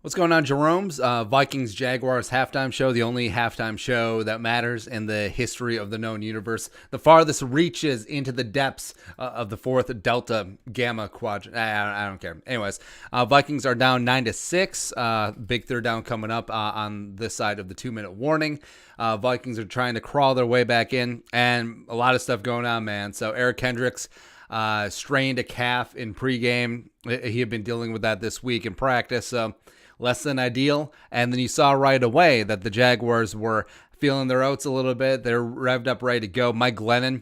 What's going on, Jerome's Vikings-Jaguars Halftime Show, the only halftime show that matters in the history of the known universe. The farthest reaches into the depths of the fourth Delta Gamma quadrant. I don't care. Anyways, Vikings are down 9-6. Big third down coming up on this side of the 2-minute warning. Vikings are trying to crawl their way back in, and a lot of stuff going on, man. So Eric Kendricks strained a calf in pregame. He had been dealing with that this week in practice, so less than ideal. And then you saw right away that the Jaguars were feeling their oats a little bit. They're revved up, ready to go. Mike Glennon,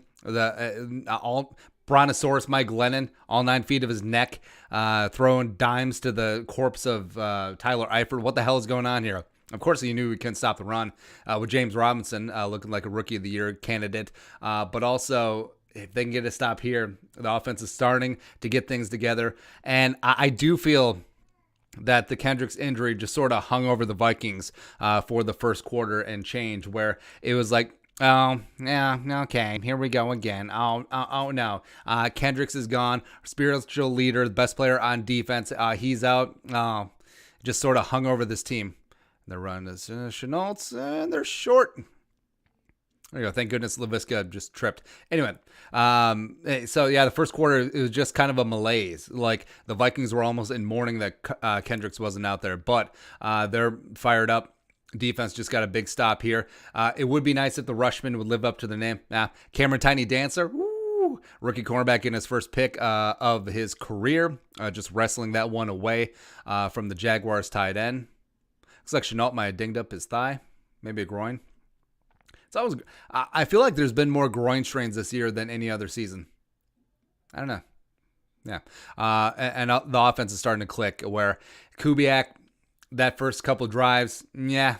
all Brontosaurus Mike Glennon, all 9 feet of his neck, throwing dimes to the corpse of Tyler Eifert. What the hell is going on here? Of course, you knew we couldn't stop the run with James Robinson looking like a Rookie of the Year candidate. But also, if they can get a stop here, the offense is starting to get things together. And I do feel that the Kendricks injury just sort of hung over the Vikings for the first quarter and change, where it was like, oh, yeah, okay, here we go again. Oh no. Kendricks is gone. Spiritual leader, the best player on defense. He's out. Just sort of hung over this team. The run is Chenault's, and they're short. There you go. Thank goodness LaVisca just tripped. Anyway, so yeah, the first quarter, it was just kind of a malaise. Like the Vikings were almost in mourning that Kendricks wasn't out there, but they're fired up. Defense just got a big stop here. It would be nice if the Rushman would live up to the name. Cameron Tiny Dancer, woo, rookie cornerback in his first pick of his career, just wrestling that one away from the Jaguars tight end. Looks like Chenault might have dinged up his thigh, maybe a groin. It's always, I feel like there's been more groin strains this year than any other season. I don't know. Yeah. And the offense is starting to click where Kubiak, that first couple drives, yeah.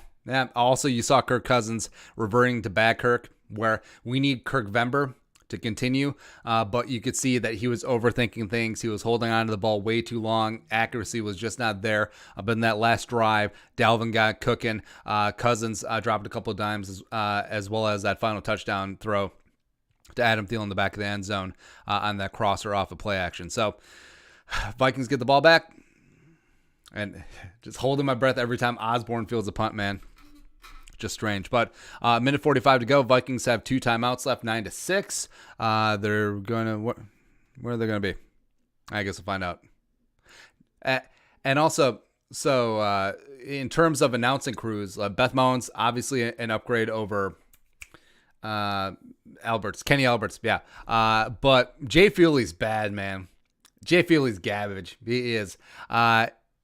Also, you saw Kirk Cousins reverting to bad Kirk, where we need Kirk Vember to continue, but you could see that he was overthinking things. He was holding on to the ball way too long. Accuracy was just not there. But in that last drive, Dalvin got cooking. Cousins dropped a couple of dimes as well as that final touchdown throw to Adam Thielen in the back of the end zone on that crosser off of play action. So Vikings get the ball back, and just holding my breath every time Osborne fields a punt, man. Just strange. But minute 45 to go. Vikings have 2 timeouts left, 9-6. They're going to, where are they going to be? I guess we'll find out. And also, so in terms of announcing crews, Beth Mowins, obviously an upgrade over Kenny Alberts. Yeah. But Jay Feely's bad, man. Jay Feely's garbage. He is.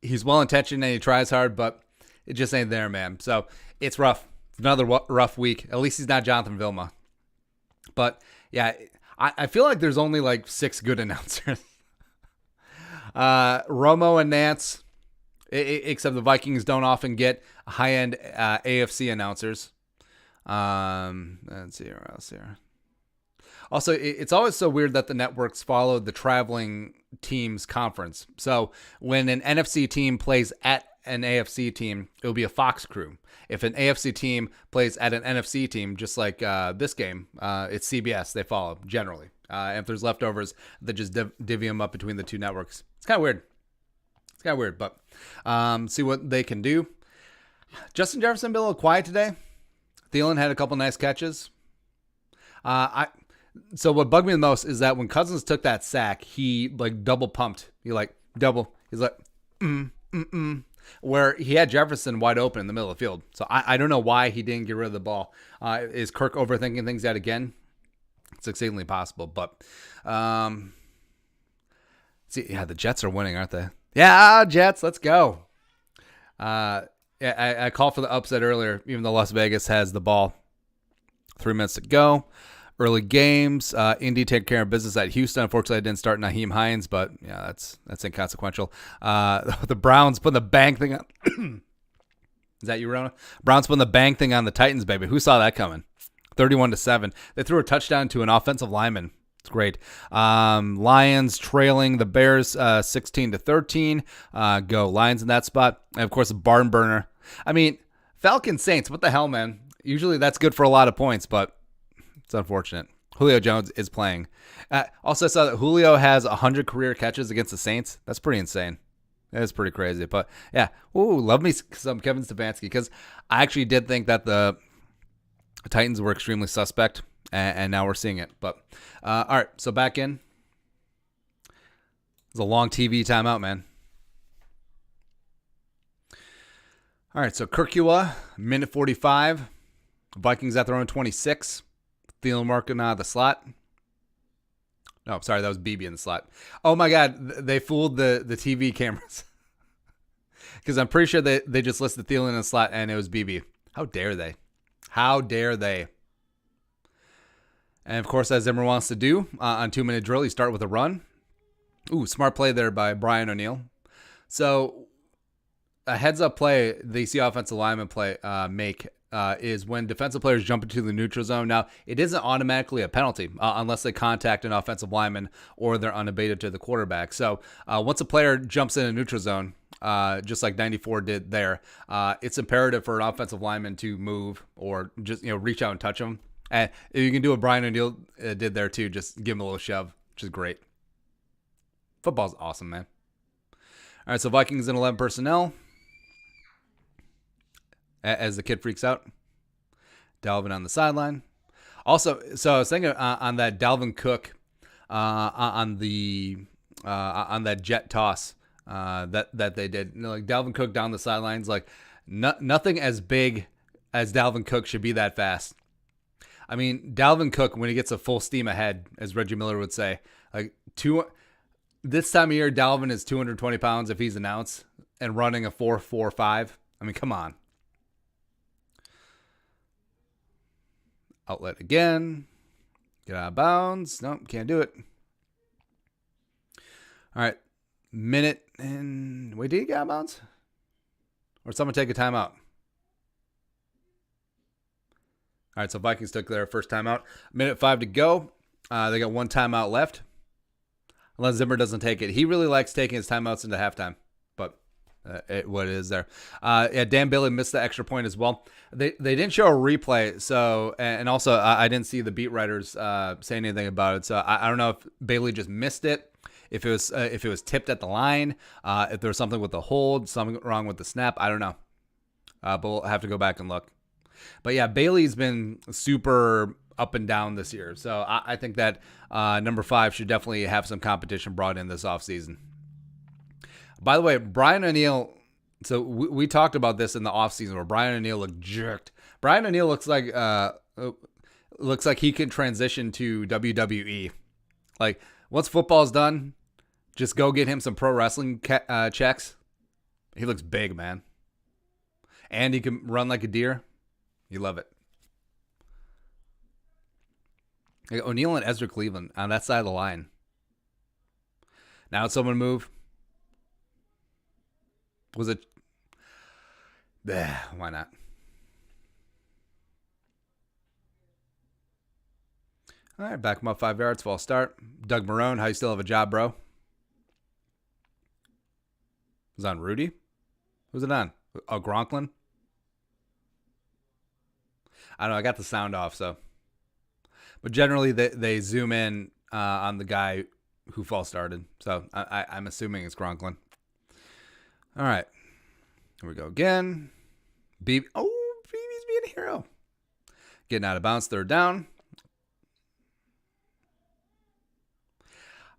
He's well-intentioned and he tries hard, but it just ain't there, man. So it's rough. It's another rough week. At least he's not Jonathan Vilma. But, yeah, I feel like there's only like 6 good announcers. Romo and Nance, except the Vikings don't often get high-end AFC announcers. Let's see what else here. Also, it's always so weird that the networks follow the traveling team's conference. So when an NFC team plays at an AFC team, it'll be a Fox crew. If an AFC team plays at an NFC team, just like this game, it's CBS. They follow generally. And if there's leftovers, they just divvy them up between the 2 networks. It's kind of weird. But see what they can do. Justin Jefferson been a little quiet today. Thielen had a couple nice catches. So what bugged me the most is that when Cousins took that sack, he like double pumped. He's like, where he had Jefferson wide open in the middle of the field. So I don't know why he didn't get rid of the ball. Is Kirk overthinking things yet again? It's exceedingly possible. But see, yeah, the Jets are winning, aren't they? Yeah, Jets, let's go. I called for the upset earlier, even though Las Vegas has the ball. 3 minutes to go. Early games. Indy take care of business at Houston. Unfortunately, I didn't start Naheem Hines, but yeah, that's inconsequential. The Browns putting the bang thing on. Is that you, Rona? Browns putting the bang thing on the Titans, baby. Who saw that coming? 31-7. They threw a touchdown to an offensive lineman. It's great. Lions trailing the Bears 16-13. Go Lions in that spot. And of course, a barn burner. I mean, Falcons Saints. What the hell, man? Usually that's good for a lot of points, but it's unfortunate. Julio Jones is playing. Also, I saw that Julio has 100 career catches against the Saints. That's pretty insane. It's pretty crazy. But yeah, ooh, love me some Kevin Stefanski, because I actually did think that the Titans were extremely suspect, and now we're seeing it. But all right, so back in. It's a long TV timeout, man. All right, so Kirkua, minute 45. Vikings at their own 26. Thielen working out of the slot. No, sorry, that was BB in the slot. Oh my God, they fooled the TV cameras. Because I'm pretty sure they just listed Thielen in the slot and it was BB. How dare they? How dare they? And of course, as Zimmer wants to do on 2-minute drill, you start with a run. Ooh, smart play there by Brian O'Neill. So a heads-up play they see offensive linemen make is when defensive players jump into the neutral zone. Now, it isn't automatically a penalty unless they contact an offensive lineman or they're unabated to the quarterback. So once a player jumps in a neutral zone, just like 94 did there, it's imperative for an offensive lineman to move or just reach out and touch him. And you can do what Brian O'Neill did there too. Just give him a little shove, which is great. Football's awesome, man. All right, so Vikings in 11 personnel. As the kid freaks out. Dalvin on the sideline. Also, so I was thinking on that Dalvin Cook on that jet toss that they did. Like Dalvin Cook down the sidelines, like nothing as big as Dalvin Cook should be that fast. I mean, Dalvin Cook, when he gets a full steam ahead, as Reggie Miller would say, this time of year, Dalvin is 220 pounds if he's an ounce and running a 4.45. I mean, come on. Outlet again. Get out of bounds. Nope, can't do it. All right. Minute and... Wait, did he get out of bounds? Or someone take a timeout? All right, so Vikings took their first timeout. Minute 5 to go. They got one timeout left. Unless Zimmer doesn't take it. He really likes taking his timeouts into halftime. But what it is there. Dan Bailey missed the extra point as well. They didn't show a replay. So, and also I didn't see the beat writers say anything about it. So I don't know if Bailey just missed it. If it was tipped at the line. If there was something with the hold. Something wrong with the snap. I don't know. But we'll have to go back and look. But yeah, Bailey's been super up and down this year. So I think that number 5 should definitely have some competition brought in this offseason. By the way, Brian O'Neill, so we talked about this in the offseason where Brian O'Neill looked jerked. Brian O'Neill looks like he can transition to WWE. Like, once football's done, just go get him some pro wrestling checks. He looks big, man. And he can run like a deer. You love it. O'Neal and Ezra Cleveland on that side of the line. Now it's someone move. Was it? Why not? All right, back him up 5 yards. False start. Doug Marrone, how you still have a job, bro? Was it on Rudy? Who's it on? Oh, Gronklin? I don't know. I got the sound off, so. But generally, they zoom in on the guy who false started. So I'm assuming it's Gronklin. All right. Here we go again. BB's being a hero. Getting out of bounds, 3rd down. I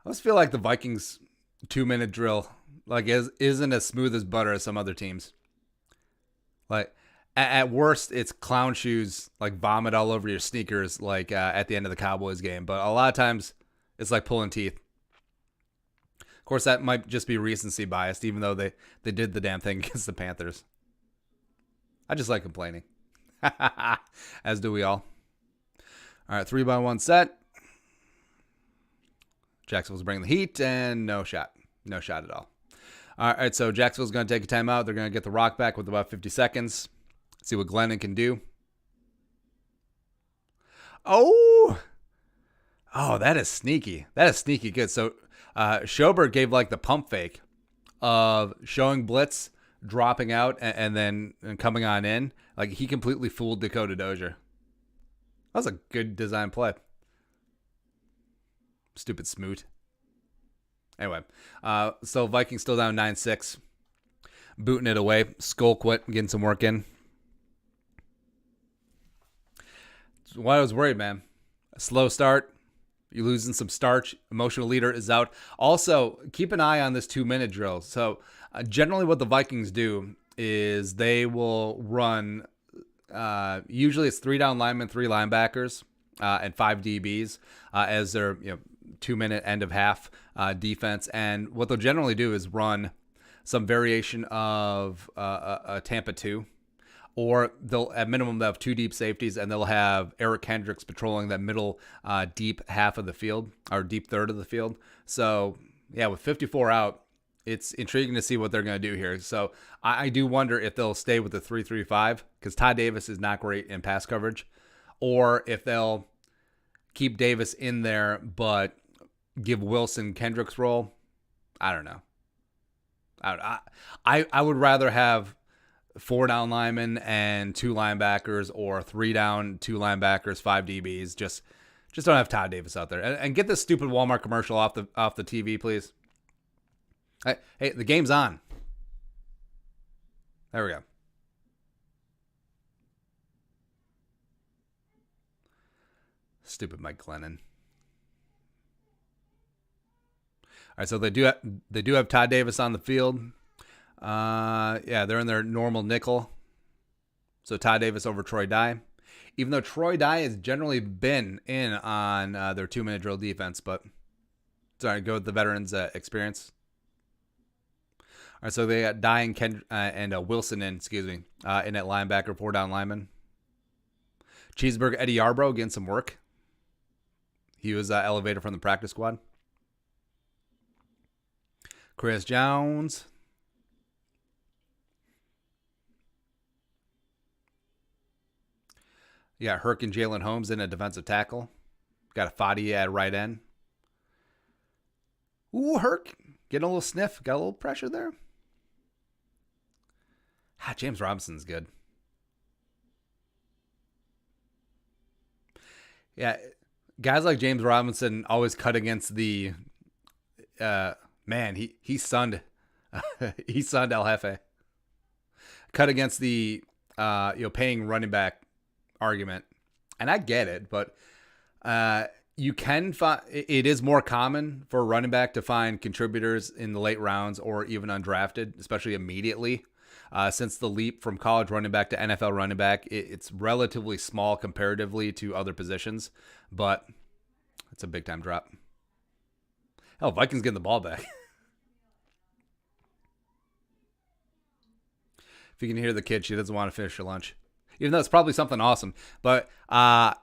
always feel like the Vikings 2-minute drill isn't as smooth as butter as some other teams. Like, at worst, it's clown shoes, like vomit all over your sneakers, like at the end of the Cowboys game. But a lot of times, it's like pulling teeth. Of course, that might just be recency biased, even though they did the damn thing against the Panthers. I just like complaining. As do we all. All right, 3-by-1 set. Jacksonville's bringing the heat, and no shot. No shot at all. All right, so Jacksonville's going to take a timeout. They're going to get the rock back with about 50 seconds. See what Glennon can do. Oh, that is sneaky. That is sneaky good. So Schobert gave like the pump fake of showing blitz, dropping out, and then coming on in. Like, he completely fooled Dakota Dozier. That was a good design play. Stupid smoot. Anyway, so Vikings still down 9-6. Booting it away. Skull quit, getting some work in. That's why I was worried, man. A slow start. You're losing some starch. Emotional leader is out. Also, keep an eye on this 2-minute drill. So, generally what the Vikings do is they will run, usually it's 3 down linemen, 3 linebackers, and 5 DBs as their 2-minute end of half defense. And what they'll generally do is run some variation of a Tampa 2. Or they'll, at minimum, they'll have 2 deep safeties, and they'll have Eric Kendricks patrolling that middle deep half of the field, or deep third of the field. So, yeah, with 54 out, it's intriguing to see what they're going to do here. So, I do wonder if they'll stay with the 3-3-5, because Todd Davis is not great in pass coverage, or if they'll keep Davis in there, but give Wilson Kendricks' role. I don't know. I would rather have 4 down linemen and 2 linebackers, or 3 down, 2 linebackers, 5 DBs. Just don't have Todd Davis out there. And get this stupid Walmart commercial off the TV, please. Hey, the game's on. There we go. Stupid Mike Glennon. All right, so they do have Todd Davis on the field. Yeah, they're in their normal nickel. So Todd Davis over Troy Dye. Even though Troy Dye has generally been in on their 2-minute drill defense, but sorry, go with the veterans' experience. All right, so they got Dye and Wilson in at linebacker, 4 down lineman. Cheeseburg Eddie Yarbrough getting some work. He was elevated from the practice squad. Chris Jones. You got Herc and Jalen Holmes in a defensive tackle. Got a Fadi at right end. Ooh, Herc getting a little sniff. Got a little pressure there. James Robinson's good. Yeah, guys like James Robinson always cut against the man. He sunned he sunned El Jefe. Cut against the paying running back argument, and I get it, but you can find it is more common for a running back to find contributors in the late rounds or even undrafted, especially immediately. Since the leap from college running back to NFL running back, it's relatively small comparatively to other positions, but it's a big time drop. Hell, Vikings getting the ball back. If you can hear the kid, she doesn't want to finish her lunch. Even though it's probably something awesome. But so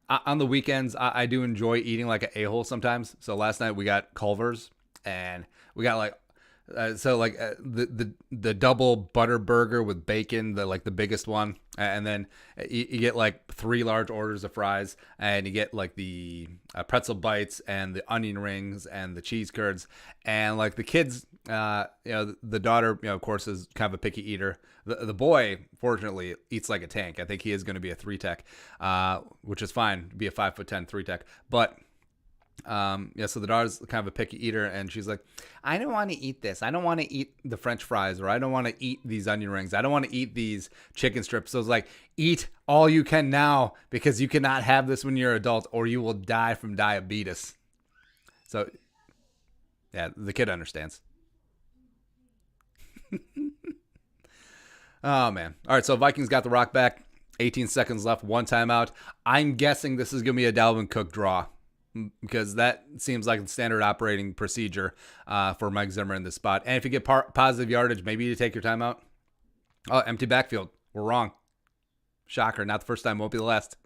on the weekends, I do enjoy eating like an a-hole sometimes. So last night we got Culver's, and we got the double butter burger with bacon, the biggest one, and then you get like 3 large orders of fries, and you get like the pretzel bites and the onion rings and the cheese curds, and like the kids, the daughter, of course, is kind of a picky eater. The boy, fortunately, eats like a tank. I think he is going to be a 3-tech, which is fine, be a 5'10" 3-tech, but. So the daughter's kind of a picky eater, and she's like, I don't want to eat this. I don't want to eat the French fries, or I don't want to eat these onion rings. I don't want to eat these chicken strips. So it's like, eat all you can now, because you cannot have this when you're an adult, or you will die from diabetes. So, yeah, the kid understands. Oh, man. All right, so Vikings got the rock back. 18 seconds left, 1 timeout. I'm guessing this is going to be a Dalvin Cook draw, because that seems like the standard operating procedure for Mike Zimmer in this spot. And if you get positive yardage, maybe you take your timeout. Oh, empty backfield. We're wrong. Shocker. Not the first time. Won't be the last.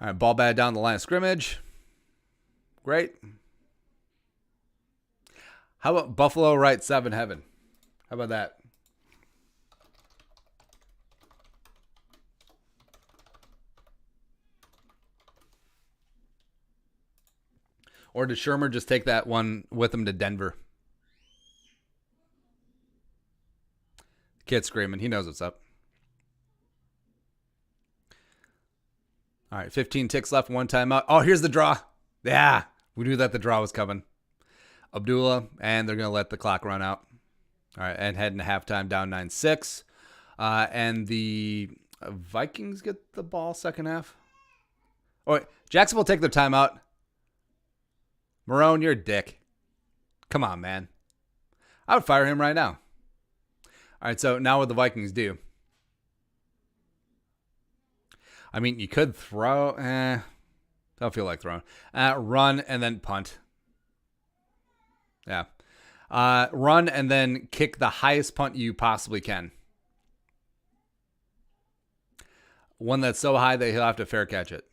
All right, ball batted down the line of scrimmage. Great. How about Buffalo right 7 heaven? How about that? Or did Shermer just take that one with him to Denver? Kid screaming. He knows what's up. All right, 15 ticks left, 1 timeout. Oh, here's the draw. Yeah, We knew that the draw was coming. Abdullah, and they're going to let the clock run out. All right, and head into halftime down 9-6. And the Vikings get the ball second half. Oh, wait, Jacksonville take their timeout. Marone, you're a dick. Come on, man. I would fire him right now. All right, so now what the Vikings do? I mean, you could throw. Don't feel like throwing. Run and then punt. Yeah. Run and then kick the highest punt you possibly can. One that's so high that he'll have to fair catch it.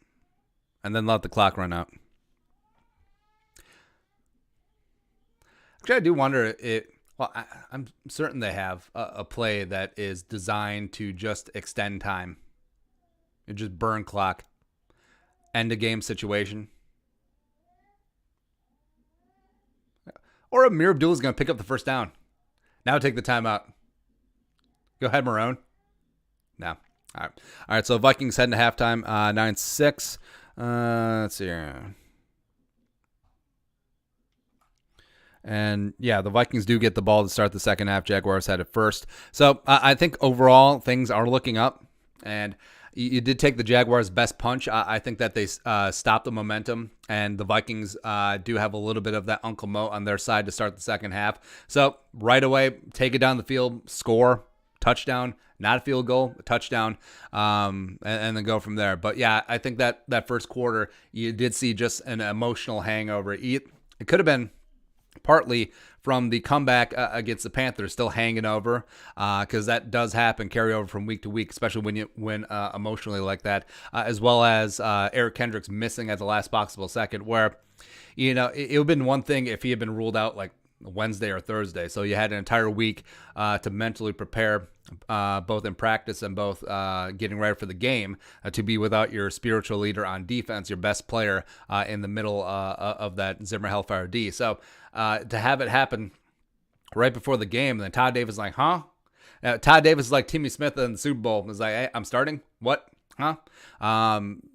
And then let the clock run out. Actually, I do wonder I'm certain they have a play that is designed to just extend time. And just burn clock. End of game situation. Or Amir Abdullah is going to pick up the first down. Now take the timeout. Go ahead, Marone. No. All right, so Vikings heading to halftime, 9-6. Let's see here. And, yeah, the Vikings do get the ball to start the second half. Jaguars had it first. So I think overall things are looking up. And you did take the Jaguars' best punch. I think that they stopped the momentum, and the Vikings do have a little bit of that Uncle Mo on their side to start the second half. So right away, take it down the field, score, touchdown, not a field goal, a touchdown, and then go from there. But, yeah, I think that first quarter, you did see just an emotional hangover. It could have been partly from the comeback against the Panthers, still hanging over, because that does happen, carry over from week to week, especially when you win emotionally like that, as well as Eric Kendricks missing at the last possible second, where, it would have been one thing if he had been ruled out like Wednesday or Thursday. So you had an entire week to mentally prepare, both in practice and both getting ready for the game, to be without your spiritual leader on defense, your best player in the middle of that Zimmer Hellfire D. So to have it happen right before the game, and then Todd Davis is like, huh? Todd Davis is like Timmy Smith in the Super Bowl. Is like, hey, I'm starting? What? Huh?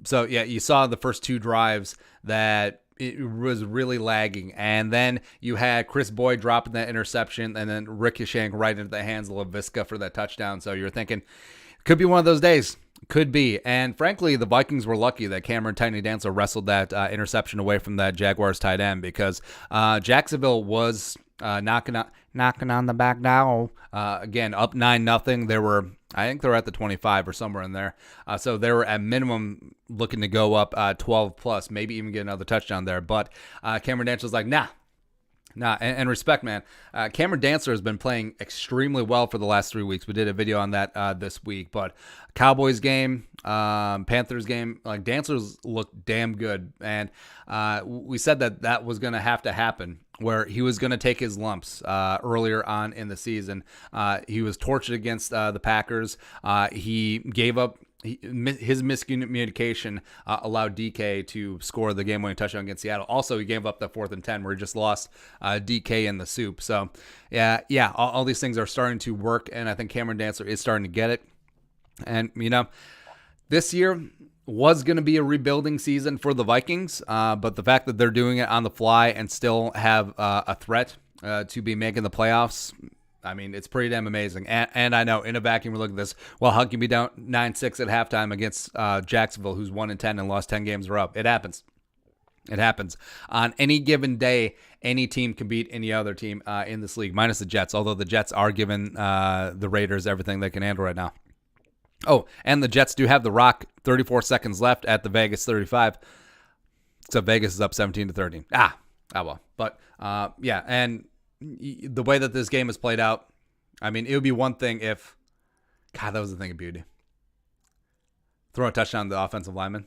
So, yeah, you saw the first two drives that it was really lagging. And then you had Chris Boyd dropping that interception and then ricocheting right into the hands of LaVisca for that touchdown. So you're thinking, could be one of those days. Could be. And frankly, the Vikings were lucky that Cameron Tiny Dancer wrestled that interception away from that Jaguars tight end, because Jacksonville was knocking on the back door. Again, up 9-0. I think they were at the 25 or somewhere in there. So they were at minimum looking to go up 12 plus, maybe even get another touchdown there. But Cameron Dancer was like, nah. And respect, man. Cameron Dancer has been playing extremely well for the last 3 weeks. We did a video on that this week. But Cowboys game, Panthers game, like Dancer's looked damn good. And we said that was going to have to happen, where he was going to take his lumps earlier on in the season. He was tortured against the Packers. He gave up. His miscommunication allowed DK to score the game-winning touchdown against Seattle. Also, he gave up that 4th and 10 where he just lost DK in the soup. So, yeah, all these things are starting to work, and I think Cameron Dancer is starting to get it. And, this year was going to be a rebuilding season for the Vikings, but the fact that they're doing it on the fly and still have a threat to be making the playoffs, I mean, it's pretty damn amazing. And I know, in a vacuum, we look at this. Well, how can you be down 9-6 at halftime against Jacksonville, who's 1-10 and lost 10 games in a row? It happens. It happens. On any given day, any team can beat any other team in this league, minus the Jets, although the Jets are giving the Raiders everything they can handle right now. Oh, and the Jets do have the rock, 34 seconds left at the Vegas 35. So Vegas is up 17-13. Well. But, yeah, and the way that this game has played out, I mean, it would be one thing if, God, that was the thing of beauty. Throw a touchdown to the offensive lineman.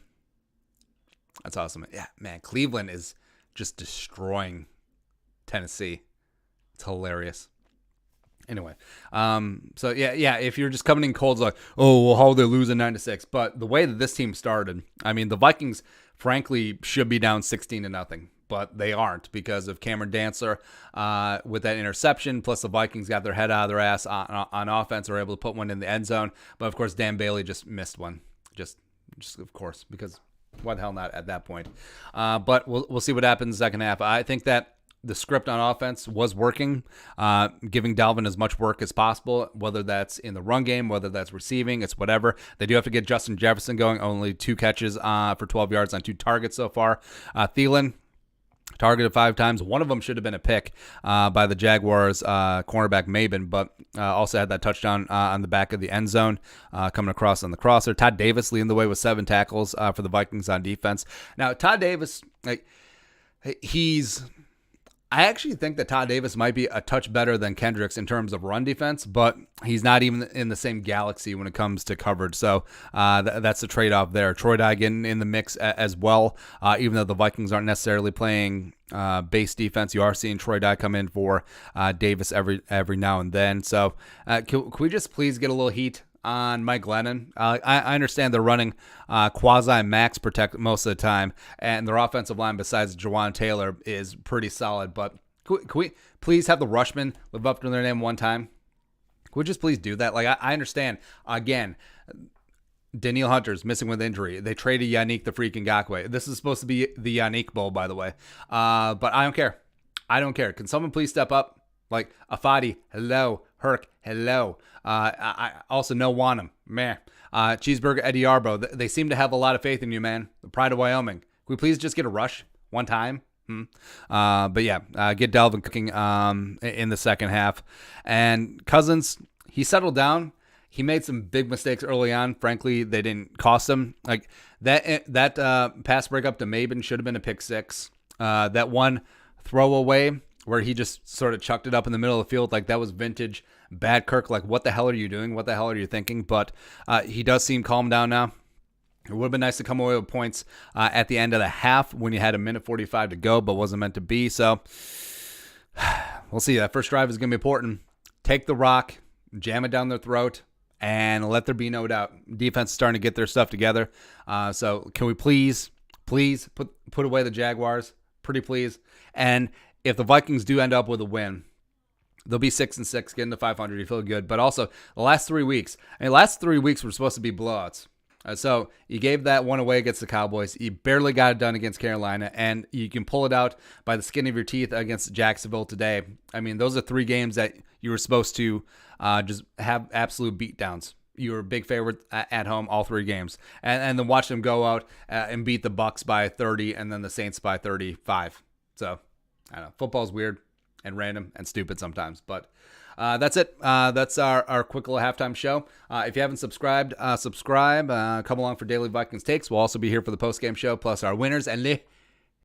That's awesome. Yeah, man, Cleveland is just destroying Tennessee. It's hilarious. Anyway, so yeah, if you're just coming in cold, it's like, oh, well, how are they losing 9-6? But the way that this team started, I mean, the Vikings, frankly, should be down 16-0. But they aren't, because of Cameron Dancer with that interception. Plus, the Vikings got their head out of their ass on offense, were able to put one in the end zone. But, of course, Dan Bailey just missed one. Just of course, because why the hell not at that point? But we'll see what happens in the second half. I think that the script on offense was working, giving Dalvin as much work as possible, whether that's in the run game, whether that's receiving, it's whatever. They do have to get Justin Jefferson going, only 2 catches for 12 yards on 2 targets so far. Thielen, targeted 5 times. One of them should have been a pick by the Jaguars cornerback Maben, but also had that touchdown on the back of the end zone coming across on the crosser. Todd Davis leading the way with 7 tackles for the Vikings on defense. Now, Todd Davis, I actually think that Todd Davis might be a touch better than Kendricks in terms of run defense, but he's not even in the same galaxy when it comes to coverage. So that's the trade-off there. Troy Dye getting in the mix as well, even though the Vikings aren't necessarily playing base defense. You are seeing Troy Dye come in for Davis every now and then. So can we just please get a little heat on Mike Glennon? I understand they're running quasi-max protect most of the time, and their offensive line besides Jawan Taylor is pretty solid, but can we please have the Rushmen live up to their name one time? Can we just please do that? I understand, again, Danielle Hunter's missing with injury. They traded Yannick the freaking Ngakoue. This is supposed to be the Yannick Bowl, by the way, but I don't care. I don't care. Can someone please step up? Like Afadi, hello. Herc, hello. I also know Wanham, meh. Cheeseburger, Eddie Arbo. They seem to have a lot of faith in you, man. The pride of Wyoming. Can we please just get a rush one time? But yeah, get Dalvin cooking in the second half. And Cousins, he settled down. He made some big mistakes early on. Frankly, they didn't cost him. Like that pass breakup to Maben should have been a pick 6. That one throwaway where he just sort of chucked it up in the middle of the field, like that was vintage bad Kirk. Like, what the hell are you doing? What the hell are you thinking? But he does seem calmed down now. It would have been nice to come away with points at the end of the half when you had 1:45 to go, but wasn't meant to be. So we'll see. That first drive is going to be important. Take the rock, jam it down their throat, and let there be no doubt. Defense is starting to get their stuff together. So can we please put away the Jaguars? Pretty please. And if the Vikings do end up with a win, they'll be 6-6, getting to 500. You feel good. But also, the last 3 weeks, were supposed to be blowouts. So you gave that one away against the Cowboys. You barely got it done against Carolina, and you can pull it out by the skin of your teeth against Jacksonville today. I mean, those are 3 games that you were supposed to just have absolute beatdowns. You were a big favorite at home all 3 games. And then watch them go out and beat the Bucs by 30 and then the Saints by 35. So, I don't know. Football's weird and random and stupid sometimes. But that's it. That's our quick little halftime show. If you haven't subscribed, subscribe. Come along for daily Vikings takes. We'll also be here for the post-game show, plus our winners and